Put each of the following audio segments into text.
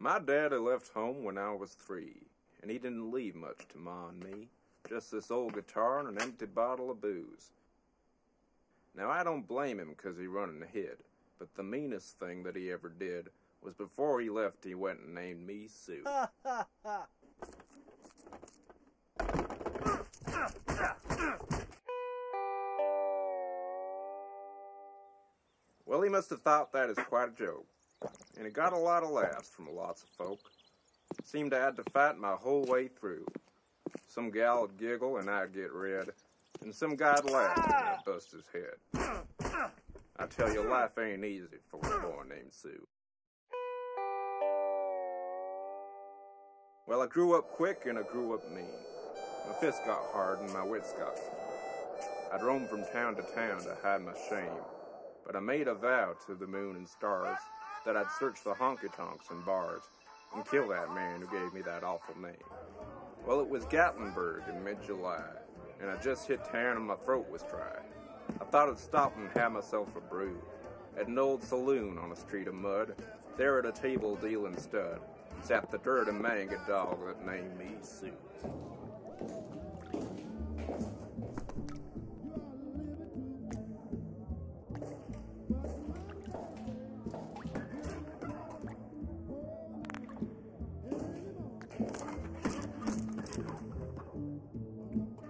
My daddy left home when I was 3, and he didn't leave much to Ma and me. Just this old guitar and an empty bottle of booze. Now, I don't blame him 'cause he run and hid, but the meanest thing that he ever did was before he left, he went and named me Sue. Well, he must have thought that is quite a joke, and it got a lot of laughs from lots of folk. Seemed I had to fight my whole way through. Some gal would giggle and I'd get red, and some guy'd laugh and I'd bust his head. I tell you, life ain't easy for a boy named Sue. Well, I grew up quick and I grew up mean. My fists got hard and my wits got small. I'd roam from town to town to hide my shame, but I made a vow to the moon and stars that I'd search the honky-tonks and bars and kill that man who gave me that awful name. Well, it was Gatlinburg in mid-July, and I just hit town and my throat was dry. I thought I'd stop and have myself a brew at an old saloon on a street of mud. There at a table dealing stud sat the dirty manga dog that named me Sue.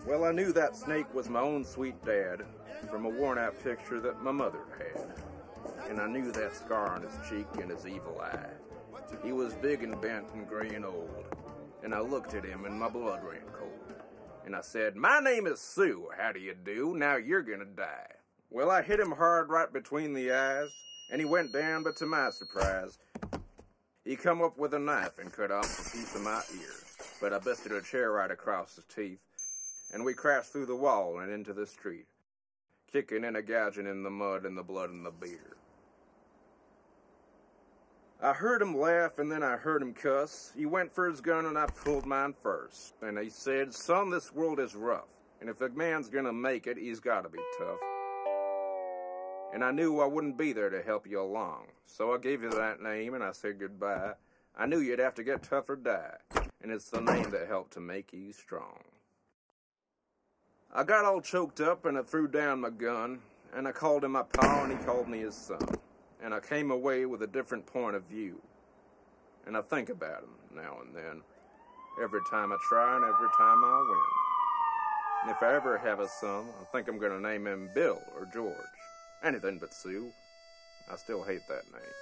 Well, I knew that snake was my own sweet dad from a worn-out picture that my mother had. And I knew that scar on his cheek and his evil eye. He was big and bent and gray and old. And I looked at him and my blood ran cold. And I said, "My name is Sue, how do you do? Now you're gonna die." Well, I hit him hard right between the eyes, and he went down, but to my surprise, he come up with a knife and cut off a piece of my ear. But I busted a chair right across his teeth, and we crashed through the wall and into the street, kicking and a-gouging in the mud and the blood and the beer. I heard him laugh and then I heard him cuss. He went for his gun and I pulled mine first. And he said, "Son, this world is rough, and if a man's gonna make it, he's gotta be tough." And I knew I wouldn't be there to help you along, so I gave you that name and I said goodbye. I knew you'd have to get tough or die, and it's the name that helped to make you strong. I got all choked up and I threw down my gun, and I called him my pa and he called me his son. And I came away with a different point of view. And I think about him now and then, every time I try and every time I win. And if I ever have a son, I think I'm going to name him Bill or George. Anything but Sue. I still hate that name.